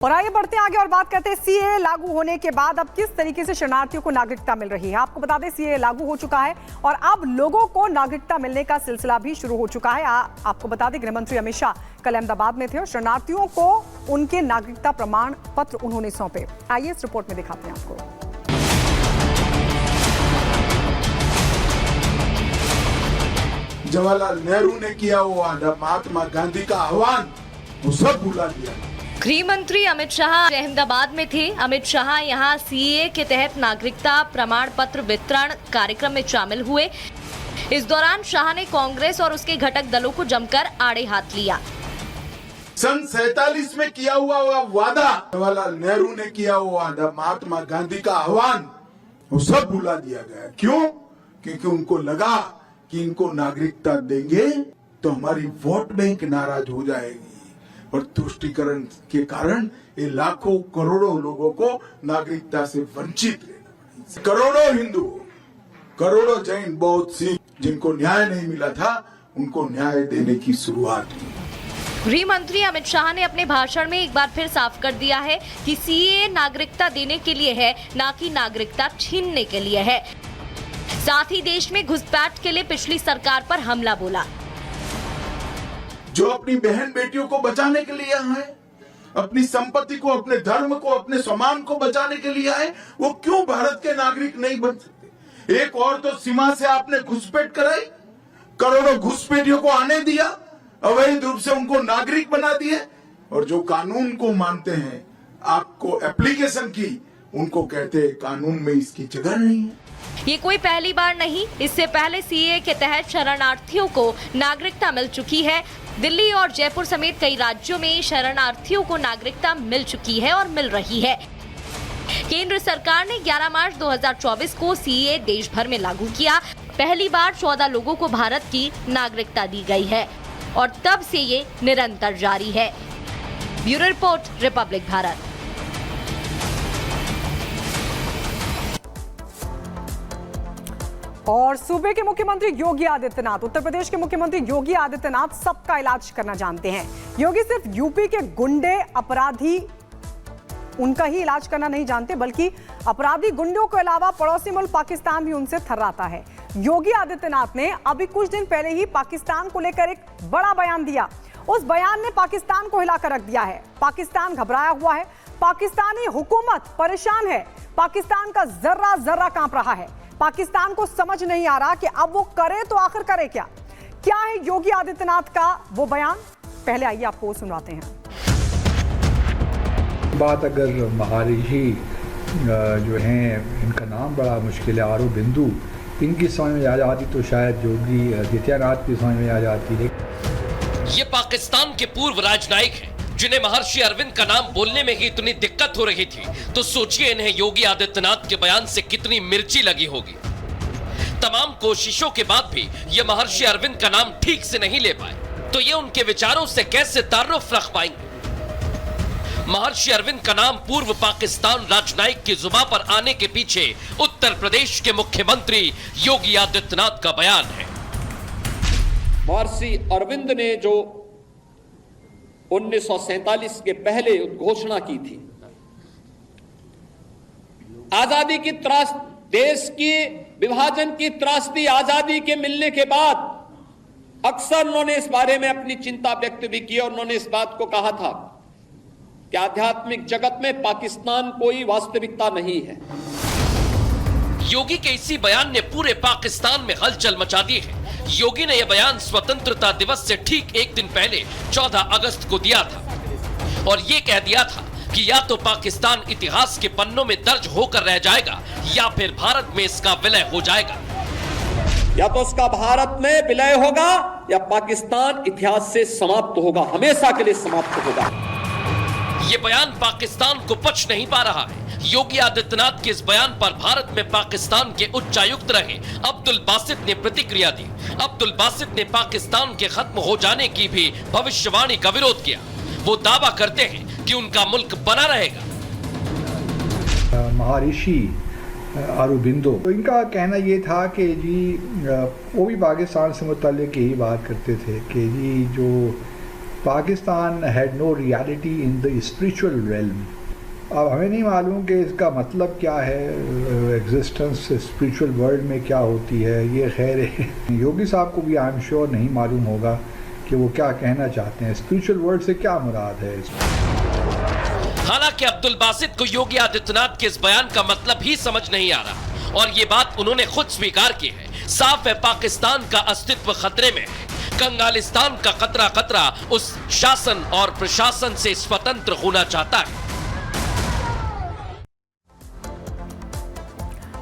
और आगे बढ़ते हैं आगे और बात करते हैं सीए लागू होने के बाद अब किस तरीके से शरणार्थियों को नागरिकता मिल रही है। आपको बता दें सीए लागू हो चुका है और अब लोगों को नागरिकता मिलने का सिलसिला भी शुरू हो चुका है। आपको बता दें गृह मंत्री अमित शाह कल अहमदाबाद में थे और शरणार्थियों को उनके नागरिकता प्रमाण पत्र उन्होंने सौंपे। आइए इस रिपोर्ट में दिखाते हैं आपको। जवाहरलाल नेहरू ने किया हुआ महात्मा गांधी का आह्वान वो सब भुला दिया। गृह मंत्री अमित शाह अहमदाबाद में थे। अमित शाह यहां सीए के तहत नागरिकता प्रमाण पत्र वितरण कार्यक्रम में शामिल हुए। इस दौरान शाह ने कांग्रेस और उसके घटक दलों को जमकर आड़े हाथ लिया। सन 47 में किया हुआ वादा, जवाहरलाल नेहरू ने किया हुआ महात्मा गांधी का आह्वान वो सब भुला दिया गया। क्यों? क्योंकि उनको लगा कि इनको नागरिकता देंगे तो हमारी वोट बैंक नाराज हो जाएगी और तुष्टीकरण के कारण ये लाखों करोड़ों लोगों को नागरिकता से वंचित रहना। करोड़ों हिंदू, करोड़ों जैन, बौद्ध, सिख जिनको न्याय नहीं मिला था उनको न्याय देने की शुरुआत की। गृह मंत्री अमित शाह ने अपने भाषण में एक बार फिर साफ कर दिया है कि सीए नागरिकता देने के लिए है, ना कि नागरिकता छीनने के लिए है। साथ ही देश में घुसपैठ के लिए पिछली सरकार पर हमला बोला। जो अपनी बहन बेटियों को बचाने के लिए आए, अपनी संपत्ति को, अपने धर्म को, अपने सम्मान को बचाने के लिए आए, वो क्यों भारत के नागरिक नहीं बन सकते? एक और तो सीमा से आपने घुसपैठ कराई, करोड़ों घुसपैठियों को आने दिया, अवैध रूप से उनको नागरिक बना दिए, और जो कानून को मानते हैं, आपको एप्लीकेशन की, उनको कहते हैं कानून में इसकी जगह नहीं है। ये कोई पहली बार नहीं, इससे पहले सीए के तहत शरणार्थियों को नागरिकता मिल चुकी है। दिल्ली और जयपुर समेत कई राज्यों में शरणार्थियों को नागरिकता मिल चुकी है और मिल रही है। केंद्र सरकार ने 11 मार्च 2024 को सीए देश भर में लागू किया। पहली बार 14 लोगों को भारत की नागरिकता दी गई है और तब से ये निरंतर जारी है। Bureau report, Republic Bharat. और सूबे के मुख्यमंत्री योगी आदित्यनाथ, उत्तर प्रदेश के मुख्यमंत्री योगी आदित्यनाथ सबका इलाज करना जानते हैं। योगी सिर्फ यूपी के गुंडे अपराधी उनका ही इलाज करना नहीं जानते, बल्कि अपराधी गुंडों के अलावा पड़ोसी मुल्क पाकिस्तान भी उनसे थर्राता है। योगी आदित्यनाथ ने अभी कुछ दिन पहले ही पाकिस्तान को लेकर एक बड़ा बयान दिया। उस बयान ने पाकिस्तान को हिलाकर रख दिया है। पाकिस्तान घबराया हुआ है, पाकिस्तानी हुकूमत परेशान है, पाकिस्तान का जर्रा जर्रा कांप रहा है। पाकिस्तान को समझ नहीं आ रहा कि अब वो करे तो आखिर करे क्या। क्या है योगी आदित्यनाथ का वो बयान, पहले आइए आपको सुनवाते हैं। बात अगर महर्षि जो हैं, इनका नाम बड़ा मुश्किल है, औरोबिंदु, इनकी समझ में आ जाती तो शायद योगी आदित्यनाथ की समझ में आ जाती है। ये पाकिस्तान के पूर्व राजनयिक हैं जिन्हें महर्षि अरविंद का नाम बोलने में ही इतनी दिक्कत हो रही थी, तो सोचिए इन्हें योगी आदित्यनाथ के बयान से कितनी मिर्ची लगी होगी। तमाम कोशिशों के बाद भी ये महर्षि अरविंद का नाम ठीक से नहीं ले पाए, तो ये उनके विचारों से कैसे तारुफ रख पाएंगे। महर्षि अरविंद का नाम पूर्व पाकिस्तान राजनयिक की जुबान पर आने के पीछे उत्तर प्रदेश के मुख्यमंत्री योगी आदित्यनाथ का बयान है। महर्षि अरविंद ने जो 1947 के पहले घोषणा की थी, आजादी की त्रास, देश की विभाजन की त्रासदी आजादी के मिलने के बाद अक्सर उन्होंने इस बारे में अपनी चिंता व्यक्त भी की और उन्होंने इस बात को कहा था कि आध्यात्मिक जगत में पाकिस्तान कोई वास्तविकता नहीं है। योगी के इसी बयान ने पूरे पाकिस्तान में हलचल मचा दी है। योगी ने यह बयान स्वतंत्रता दिवस से ठीक एक दिन पहले 14 अगस्त को दिया था और ये कह दिया था कि या तो पाकिस्तान इतिहास के पन्नों में दर्ज होकर रह जाएगा या फिर भारत में इसका विलय हो जाएगा। या तो उसका भारत में विलय होगा या पाकिस्तान इतिहास से समाप्त होगा, हमेशा के लिए समाप्त होगा। ये बयान पाकिस्तान को पच नहीं पा रहा है। योगी आदित्यनाथ के इस बयान पर भारत में पाकिस्तान के उच्चायुक्त रहे अब्दुल बासित ने प्रतिक्रिया दी। अब्दुल बासित ने पाकिस्तान के खत्म हो जाने की भी भविष्यवाणी का विरोध किया। वो दावा करते हैं कि उनका मुल्क बना रहेगा। महर्षि औरोबिंदो, तो इनका कहना ये था कि जी वो भी पाकिस्तान से मुताल्लिक यही बात करते थे कि जी जो Pakistan had no reality in the spiritual realm. अब हमें नहीं मालूम कि इसका मतलब क्या है, एग्जिस्टेंस स्पिरिचुअल वर्ल्ड में क्या होती है। ये खैर योगी साहब को भी आई एम श्योर नहीं मालूम होगा कि वो क्या कहना चाहते हैं, स्पिरिचुअल वर्ल्ड से क्या मुराद है। हालांकि अब्दुल बासित को योगी आदित्यनाथ के इस बयान का मतलब ही समझ नहीं आ रहा और ये बात उन्होंने खुद स्वीकार की है। साफ है पाकिस्तान का अस्तित्व खतरे में है। कंगालिस्तान का खतरा उस शासन और प्रशासन से स्वतंत्र होना चाहता है।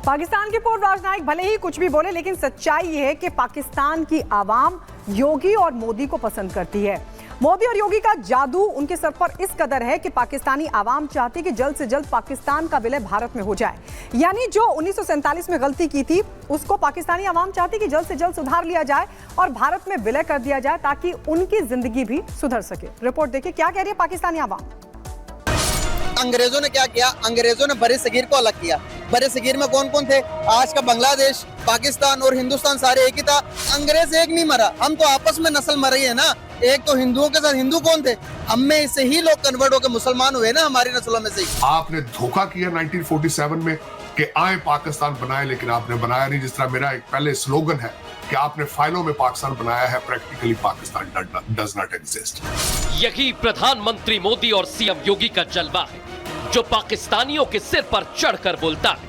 पाकिस्तान के पूर्व राजनयिक भले ही कुछ भी बोले, लेकिन सच्चाई ये है कि पाकिस्तान की आवाम योगी और मोदी को पसंद करती है। मोदी और योगी का जादू उनके सर पर इस कदर है कि पाकिस्तानी आवाम चाहती कि जल्द से जल्द पाकिस्तान का विलय भारत में हो जाए। यानी जो 1947 में गलती की थी उसको पाकिस्तानी आवाम चाहती कि जल्द से जल्द सुधार लिया जाए और भारत में विलय कर दिया जाए ताकि उनकी जिंदगी भी सुधर सके। रिपोर्ट देखिए क्या कह रही है पाकिस्तानी आवाम। अंग्रेजों ने क्या किया, अंग्रेजों ने बड़े सगीर को अलग किया। बड़े सगीर में कौन कौन थे? आज का बांग्लादेश, पाकिस्तान और हिंदुस्तान सारे एक ही था। अंग्रेज एक नहीं मरा, हम तो आपस में नस्ल मर रही है ना। एक तो हिंदुओं के साथ हिंदू कौन थे? हम में से ही लोग कन्वर्ट होकर मुसलमान हुए ना, हमारी नस्लों में से ही। आपने धोखा किया 1947 में कि आए पाकिस्तान बनाए, लेकिन आपने बनाया नहीं। जिस तरह मेरा एक पहले स्लोगन है कि आपने फाइलों में पाकिस्तान बनाया है, practically Pakistan does not exist. यही प्रधानमंत्री मोदी और सीएम योगी का जलवा है जो पाकिस्तानियों के सिर पर चढ़कर बोलता है।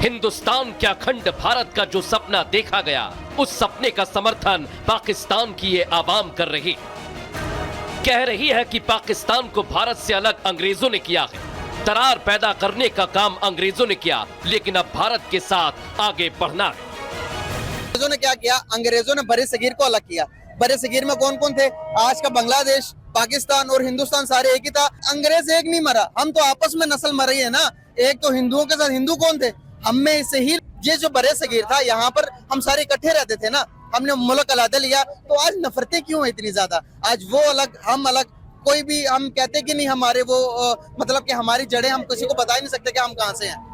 हिंदुस्तान के अखंड भारत का जो सपना देखा गया, उस सपने का समर्थन पाकिस्तान की ये आवाम कर रही है। कह रही है कि पाकिस्तान को भारत से अलग अंग्रेजों ने किया है, दरार पैदा करने का काम अंग्रेजों ने किया, लेकिन अब भारत के साथ आगे बढ़ना है। अंग्रेजों ने क्या किया, अंग्रेजों ने बड़े सगीर को अलग किया। बड़े सगीर में कौन कौन थे? आज का बांग्लादेश, पाकिस्तान और हिंदुस्तान सारे एक ही था। अंग्रेज एक नहीं मरा, हम तो आपस में नस्ल मर रही है ना। एक तो हिंदुओं के साथ हिंदू कौन थे? हम में से ही ये जो बड़े सगीर था, यहाँ पर हम सारे इकट्ठे रहते थे ना। हमने मुल्क अलहदा लिया, तो आज नफरतें क्यों है इतनी ज्यादा? आज वो अलग, हम अलग। कोई भी हम कहते कि नहीं हमारे वो मतलब कि हमारी जड़ें हम किसी को बता ही नहीं सकते कि हम कहाँ से हैं।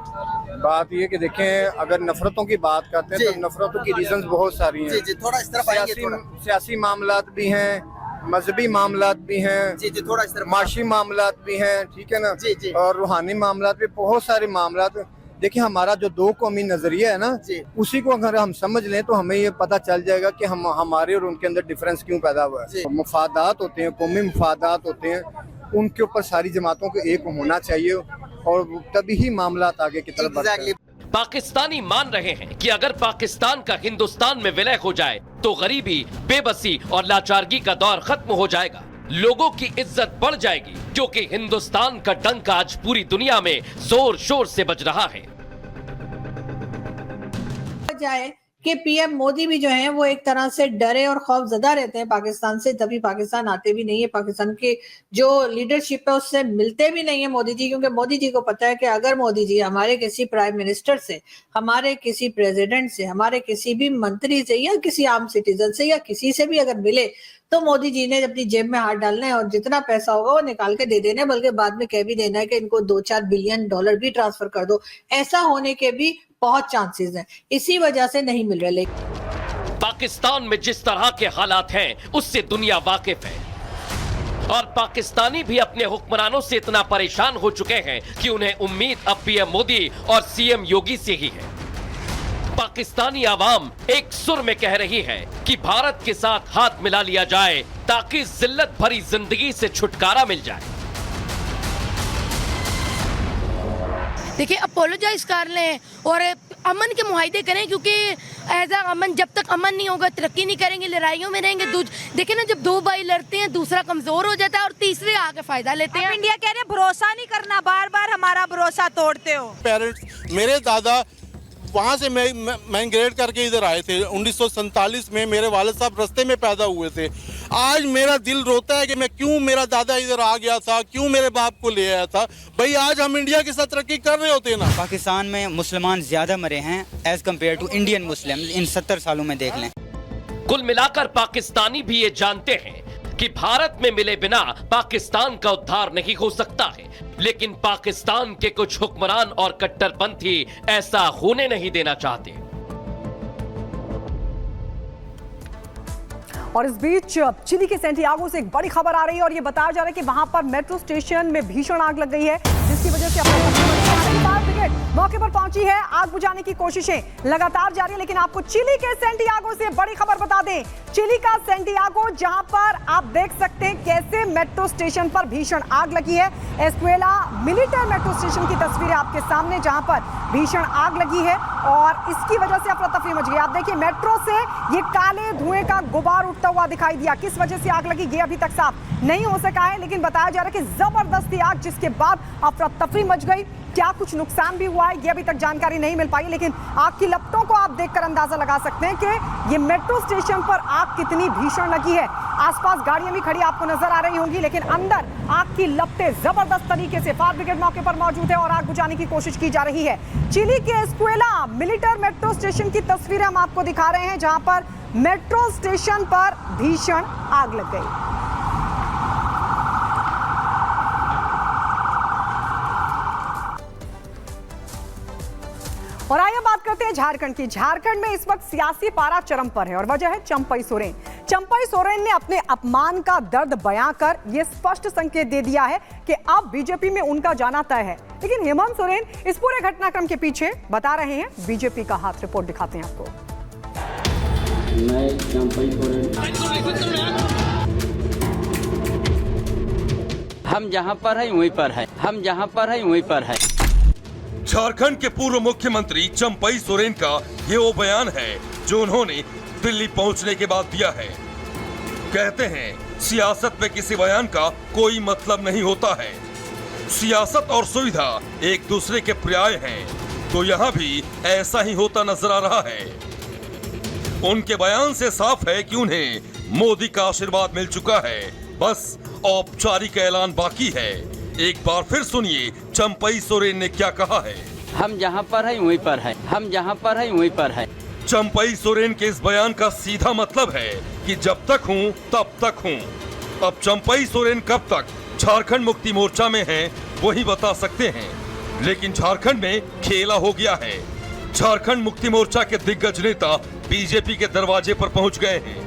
बात ये कि देखें, अगर नफरतों की बात करते हैं तो नफरतों की रीजंस बहुत सारी हैं। जी जी, थोड़ा इस तरफ आएंगे। सियासी मामलात भी हैं, मजहबी मामलात भी हैं, जी जी, थोड़ा इस तरफ, माशी मामलात भी हैं, ठीक है ना जी जी, और रूहानी मामलात भी, बहुत सारे मामलात। देखिए, हमारा जो दो कौमी नजरिया है ना, उसी को अगर हम समझ लें तो हमें ये पता चल जाएगा कि हम हमारे और उनके अंदर डिफरेंस क्यों पैदा हुआ है। मुफादात होते हैं, कौमी मुफादात होते हैं, उनके ऊपर सारी जमातों को एक होना चाहिए और तभी ही मामलात आगे की तरफ बढ़ते हैं। पाकिस्तानी मान रहे हैं कि अगर पाकिस्तान का हिंदुस्तान में विलय हो जाए तो गरीबी, बेबसी और लाचारगी का दौर खत्म हो जाएगा, लोगों की इज्जत बढ़ जाएगी, क्योंकि हिंदुस्तान का डंक आज पूरी दुनिया में जोर शोर से बज रहा है। जाए कि पीएम मोदी भी जो है वो एक तरह से डरे और खौफजदा रहते हैं पाकिस्तान से, तभी पाकिस्तान आते भी नहीं है। पाकिस्तान के जो लीडरशिप है उससे मिलते भी नहीं है मोदी जी, क्योंकि मोदी जी को पता है कि अगर मोदी जी हमारे किसी प्राइम मिनिस्टर से, हमारे किसी प्रेसिडेंट से, हमारे किसी भी मंत्री से या किसी आम सिटीजन से या किसी से भी अगर मिले तो मोदी जी ने अपनी जेब में हाथ डालना है और जितना पैसा होगा वो निकाल के दे देना है, बल्कि बाद में कह भी देना है कि इनको 2-4 बिलियन डॉलर भी ट्रांसफर कर दो। ऐसा होने के भी बहुत चांसेस हैं, इसी वजह से नहीं मिल रहे। पाकिस्तान में जिस तरह के हालात हैं उससे दुनिया वाकिफ है और पाकिस्तानी भी अपने हुक्मरानों से इतना परेशान हो चुके हैं कि उन्हें उम्मीद अब पीएम मोदी और सीएम योगी से ही है। पाकिस्तानी आवाम एक सुर में कह रही है कि भारत के साथ हाथ मिला लिया जाए ताकि जिल्लत भरी जिंदगी से छुटकारा मिल जाए। देखिए, अपोलोजाइज कर लें और अमन के मुआहदे करें, क्योंकि ऐसा अमन, जब तक अमन नहीं होगा तरक्की नहीं करेंगे, लड़ाइयों में रहेंगे। देखिए ना, जब दो भाई लड़ते हैं दूसरा कमजोर हो जाता है और तीसरे आके फायदा लेते हैं। इंडिया कह रहे हैं भरोसा नहीं करना, बार बार हमारा भरोसा तोड़ते हो। पेरेंट्स, मेरे दादा वहाँ से माइग्रेट करके इधर आए थे 1947 में। मेरे वालिद साहब रास्ते में पैदा हुए थे। आज मेरा दिल रोता है कि मैं क्यों मेरा दादा इधर आ गया था, क्यों मेरे बाप को ले आया था। भाई आज हम इंडिया के साथ तरक्की कर रहे होते ना। पाकिस्तान में मुसलमान ज्यादा मरे हैं as compare to Indian Muslim इन 70 सालों में, देख लें। कुल मिलाकर पाकिस्तानी भी ये जानते हैं कि भारत में मिले बिना पाकिस्तान का उद्धार नहीं हो सकता है, लेकिन पाकिस्तान के कुछ हुक्मरान और कट्टरपंथी ऐसा होने नहीं देना चाहते। और इस बीच चिली के सैंटियागो से एक बड़ी खबर आ रही है और ये बताया जा रहा है कि वहां पर मेट्रो स्टेशन में भीषण आग लग गई है, जिसकी वजह से फायर ब्रिगेड मौके पर पहुंची है। आग बुझाने की कोशिशें लगातार जारी है, लेकिन आपको चिली के सैंटियागो से बड़ी खबर बता दें। चिली का सैंटियागो, जहां पर आप देख सकते हैं कैसे मेट्रो स्टेशन पर भीषण आग लगी है। एस्कुएला मिलिटर मेट्रो स्टेशन की तस्वीरें आपके सामने, जहां पर भीषण आग लगी है और इसकी वजह से अफरा तफरी मच गई। आप देखिए मेट्रो से ये काले धुएं का गुबार उठता हुआ दिखाई दिया। किस वजह से आग लगी ये अभी तक साफ नहीं हो सका है, लेकिन बताया जा रहा है कि जबरदस्ती आग, जिसके बाद अफरा तफरी मच गई। क्या कुछ नुकसान भी हुआ है ये अभी तक जानकारी नहीं मिल पाई, लेकिन आग की लपटों को आप देखकर अंदाजा लगा सकते हैं कि ये मेट्रो स्टेशन पर आग कितनी भीषण लगी है। आसपास गाड़ियां भी खड़ी आपको नजर आ रही होंगी, लेकिन अंदर आग की लपटें जबरदस्त तरीके से। फायर ब्रिगेड मौके पर मौजूद है और आग बुझाने की कोशिश की जा रही है। चिली के एस्कुएला मिलिटर मेट्रो स्टेशन की तस्वीरें हम आपको दिखा रहे हैं, जहां पर मेट्रो स्टेशन पर भीषण आग लग गई। और आइए बात करते हैं झारखंड की। झारखंड में इस वक्त सियासी पारा चरम पर है और वजह है चंपई सोरेन। चंपई सोरेन ने अपने अपमान का दर्द बयां कर यह स्पष्ट संकेत दे दिया है कि अब बीजेपी में उनका जाना तय है। लेकिन हेमंत सोरेन इस पूरे घटनाक्रम के पीछे बता रहे हैं बीजेपी का हाथ। रिपोर्ट दिखाते हैं आपको। मैं चंपई सोरेन, हम जहां पर है वहीं पर है, हम जहां पर है वहीं पर है। झारखंड के पूर्व मुख्यमंत्री चंपई सोरेन का ये वो बयान है जो उन्होंने दिल्ली पहुंचने के बाद दिया है। कहते हैं सियासत में किसी बयान का कोई मतलब नहीं होता है। सियासत और सुविधा एक दूसरे के पर्याय हैं, तो यहाँ भी ऐसा ही होता नजर आ रहा है। उनके बयान से साफ है कि उन्हें मोदी का आशीर्वाद मिल चुका है, बस औपचारिक ऐलान बाकी है। एक बार फिर सुनिए चंपई सोरेन ने क्या कहा है। हम जहां पर है वहीं पर है, हम जहां पर है वहीं पर है। चंपई सोरेन के इस बयान का सीधा मतलब है कि जब तक हूं तब तक हूं। अब चंपई सोरेन कब तक झारखंड मुक्ति मोर्चा में हैं वही बता सकते हैं, लेकिन झारखंड में खेला हो गया है। झारखंड मुक्ति मोर्चा के दिग्गज नेता बीजेपी के दरवाजे पर पहुंच गए हैं।